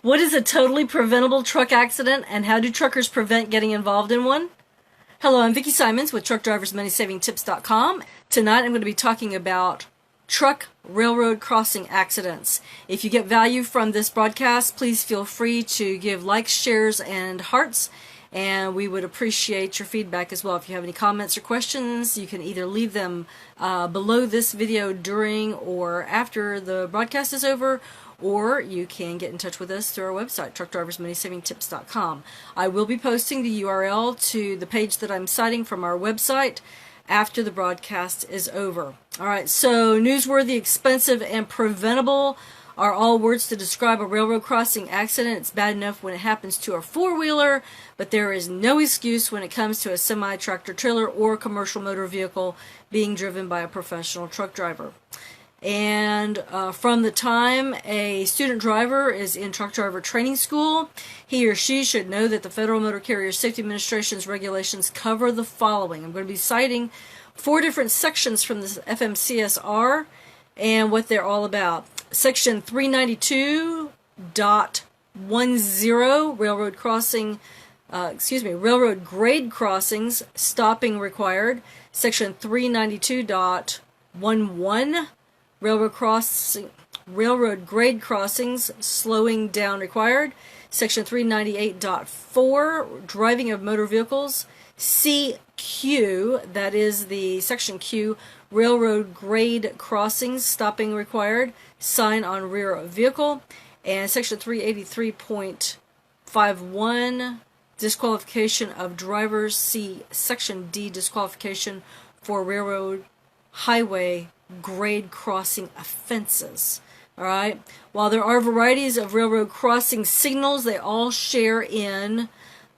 What is a totally preventable truck accident, and how do truckers prevent getting involved in one? Hello, I'm Vicki Simons with TruckDriversMoneySavingTips.com. Tonight I'm going to be talking about truck railroad crossing accidents. If you get value from this broadcast, please feel free to give likes, shares, and hearts, and we would appreciate your feedback as well. If you have any comments or questions, you can either leave them below this video during or after the broadcast is over, or you can get in touch with us through our website, TruckDriversMoneySavingTips.com. I will be posting the URL to the page that I'm citing from our website after the broadcast is over. Alright, so newsworthy, expensive, and preventable are all words to describe a railroad crossing accident. It's bad enough when it happens to a four-wheeler, but there is no excuse when it comes to a semi-tractor trailer or commercial motor vehicle being driven by a professional truck driver. And from the time a student driver is in truck driver training school, he or she should know that the Federal Motor Carrier Safety Administration's regulations cover the following. I'm going to be citing 4 different sections from the FMCSR and what they're all about. Section 392.10, railroad grade crossings, stopping required. Section 392.11, railroad grade crossings, slowing down required. Section 398.4, driving of motor vehicles. CQ, that is the section Q, railroad grade crossings, stopping required, sign on rear of vehicle. And section 383.51, disqualification of drivers. C, section D, disqualification for railroad highway grade crossing offenses. Alright, while there are varieties of railroad crossing signals, they all share in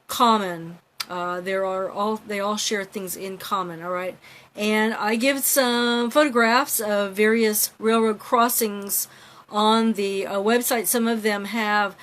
common. They all share things in common. Alright, and I give some photographs of various railroad crossings on the website. Some of them have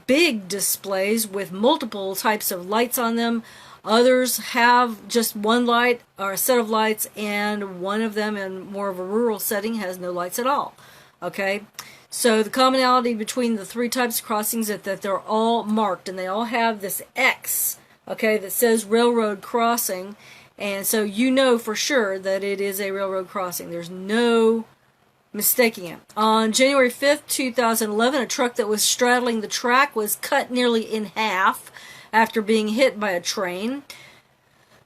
big displays with multiple types of lights on them. Others have just one light or a set of lights, and one of them in more of a rural setting has no lights at all. Okay, so the commonality between the 3 types of crossings is that they're all marked, and they all have this X, okay, that says railroad crossing, and so you know for sure that it is a railroad crossing. There's no mistaking it. On January 5th, 2011, a truck that was straddling the track was cut nearly in half after being hit by a train.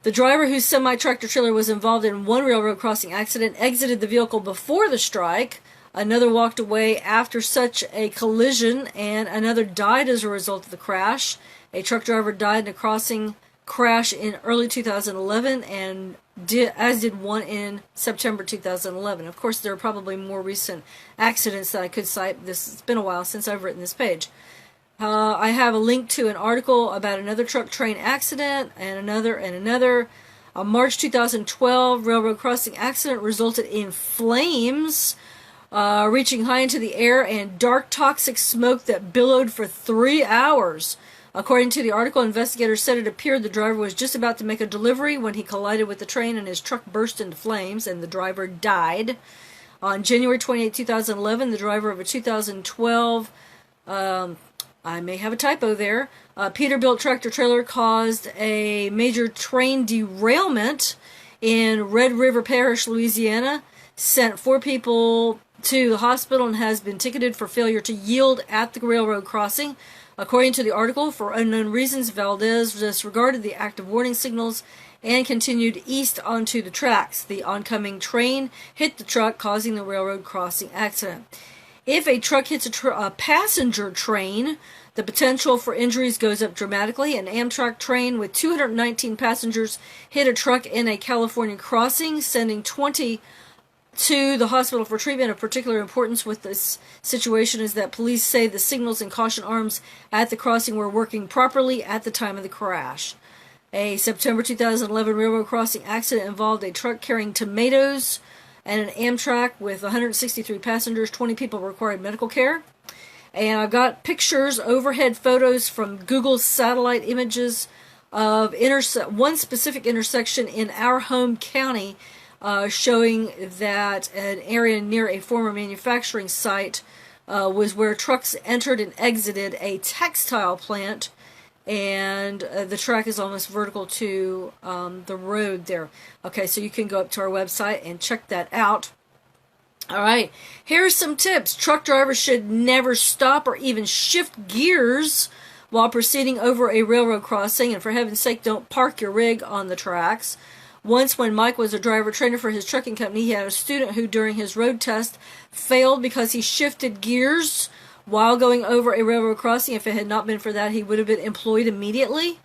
The driver, whose semi-tractor trailer was involved in one railroad crossing accident, exited the vehicle before the strike. Another walked away after such a collision, and another died as a result of the crash. A truck driver died in a crossing crash in early 2011, and as did one in September 2011. Of course, there are probably more recent accidents that I could cite. It's been a while since I've written this page. I have a link to an article about another truck train accident, and another. A March 2012 railroad crossing accident resulted in flames reaching high into the air and dark toxic smoke that billowed for 3 hours. According to the article, investigators said it appeared the driver was just about to make a delivery when he collided with the train and his truck burst into flames, and the driver died. On January 28, 2011, the driver of a 2012 I may have a typo there. Peterbilt tractor trailer caused a major train derailment in Red River Parish, Louisiana, sent 4 people to the hospital, and has been ticketed for failure to yield at the railroad crossing. According to the article, for unknown reasons, Valdez disregarded the active warning signals and continued east onto the tracks. The oncoming train hit the truck, causing the railroad crossing accident. If a truck hits a passenger train, the potential for injuries goes up dramatically. An Amtrak train with 219 passengers hit a truck in a California crossing, sending 20 to the hospital for treatment. Of particular importance with this situation is that police say the signals and caution arms at the crossing were working properly at the time of the crash. A September 2011 railroad crossing accident involved a truck carrying tomatoes and an Amtrak with 163 passengers. 20 people required medical care. And I've got pictures, overhead photos from Google's satellite images of one specific intersection in our home county, showing that an area near a former manufacturing site was where trucks entered and exited a textile plant, and the track is almost vertical to the road there. Okay, so you can go up to our website and check that out. All right, here's some tips. Truck drivers should never stop or even shift gears while proceeding over a railroad crossing, and for heaven's sake, don't park your rig on the tracks. Once, when Mike was a driver trainer for his trucking company, he had a student who, during his road test, failed because he shifted gears while going over a railroad crossing. If it had not been for that, he would have been employed immediately.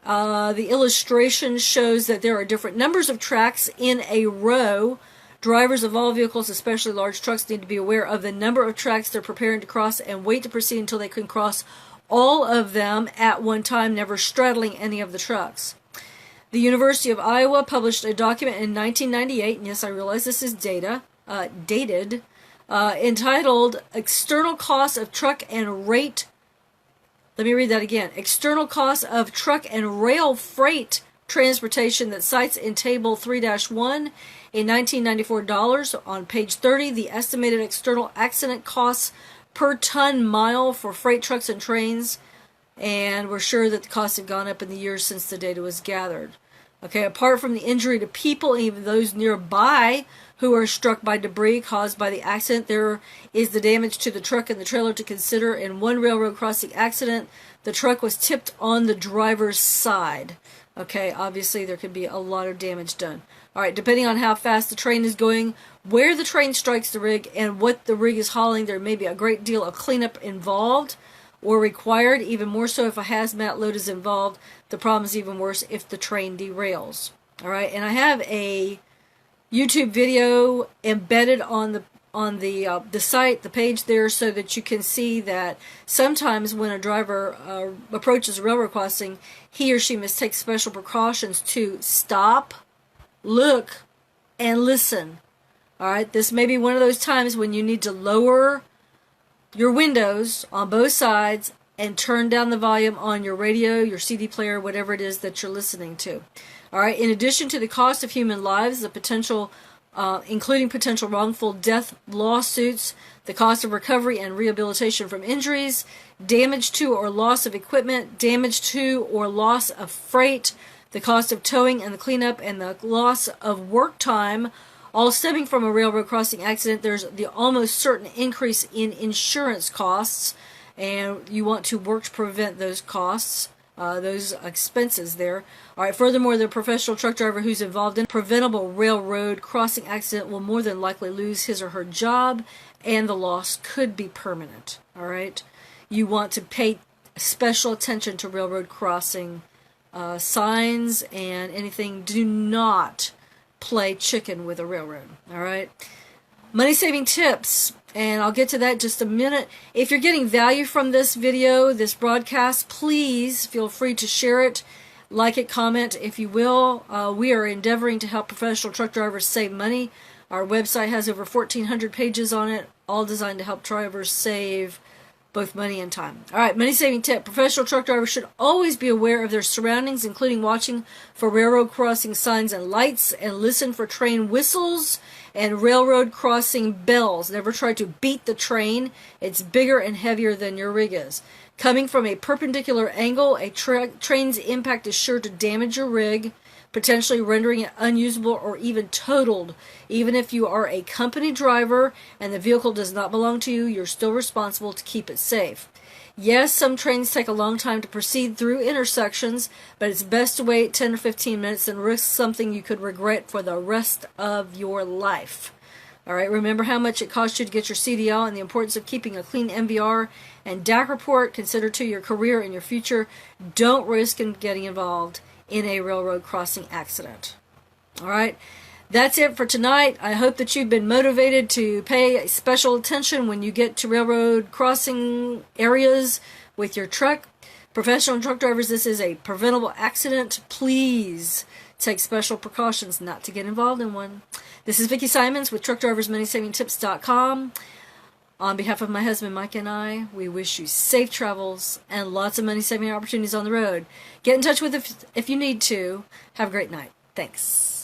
The illustration shows that there are different numbers of tracks in a row. Drivers of all vehicles, especially large trucks, need to be aware of the number of tracks they're preparing to cross and wait to proceed until they can cross all of them at one time, never straddling any of the trucks. The University of Iowa published a document in 1998, and yes, I realize this is dated, entitled External Costs of Truck and Rate. Let me read that again. External costs of truck and rail freight transportation, that cites in Table 3-1 in 1994 dollars. On page 30, the estimated external accident costs per ton mile for freight trucks and trains, and we're sure that the costs have gone up in the years since the data was gathered. Okay, apart from the injury to people, even those nearby who are struck by debris caused by the accident, there is the damage to the truck and the trailer to consider. In one railroad crossing accident, the truck was tipped on the driver's side. Okay, obviously there could be a lot of damage done. All right, depending on how fast the train is going, where the train strikes the rig, and what the rig is hauling, there may be a great deal of cleanup involved or required, even more so if a hazmat load is involved. The problem is even worse if the train derails. All right, and I have a YouTube video embedded on the site, the page there, so that you can see that sometimes when a driver approaches a railroad crossing, he or she must take special precautions to stop, look, and listen. All right, this may be one of those times when you need to lower your windows on both sides and turn down the volume on your radio, your CD player, whatever it is that you're listening to. All right, in addition to the cost of human lives, the potential, including potential wrongful death lawsuits, the cost of recovery and rehabilitation from injuries, damage to or loss of equipment, damage to or loss of freight, the cost of towing and the cleanup, and the loss of work time, all stemming from a railroad crossing accident, there's the almost certain increase in insurance costs, and you want to work to prevent those costs, those expenses there. All right, furthermore, the professional truck driver who's involved in a preventable railroad crossing accident will more than likely lose his or her job, and the loss could be permanent. All right, you want to pay special attention to railroad crossing signs and anything. Do not play chicken with a railroad. All right, money saving tips, and I'll get to that in just a minute. If you're getting value from this video, this broadcast, please feel free to share it, like it, comment if you will. We are endeavoring to help professional truck drivers save money. Our website has over 1,400 pages on it, all designed to help drivers save both money and time. All right, money saving tip. Professional truck drivers should always be aware of their surroundings, including watching for railroad crossing signs and lights, and listen for train whistles and railroad crossing bells. Never try to beat the train. It's bigger and heavier than your rig is. Coming from a perpendicular angle, a train's impact is sure to damage your rig, potentially rendering it unusable or even totaled. Even if you are a company driver and the vehicle does not belong to you, you're still responsible to keep it safe. Yes, some trains take a long time to proceed through intersections, but it's best to wait 10 or 15 minutes than risk something you could regret for the rest of your life. All right, remember how much it costs you to get your CDL and the importance of keeping a clean MVR and DAC report. Consider to your career and your future. Don't risk getting involved in a railroad crossing accident. All right, that's it for tonight. I hope that you've been motivated to pay special attention when you get to railroad crossing areas with your truck. Professional truck drivers, this is a preventable accident. Please take special precautions not to get involved in one. This is Vicki Simons with TruckDriversMoneySavingTips.com. On behalf of my husband Mike and I, we wish you safe travels and lots of money-saving opportunities on the road. Get in touch with us if you need to. Have a great night. Thanks.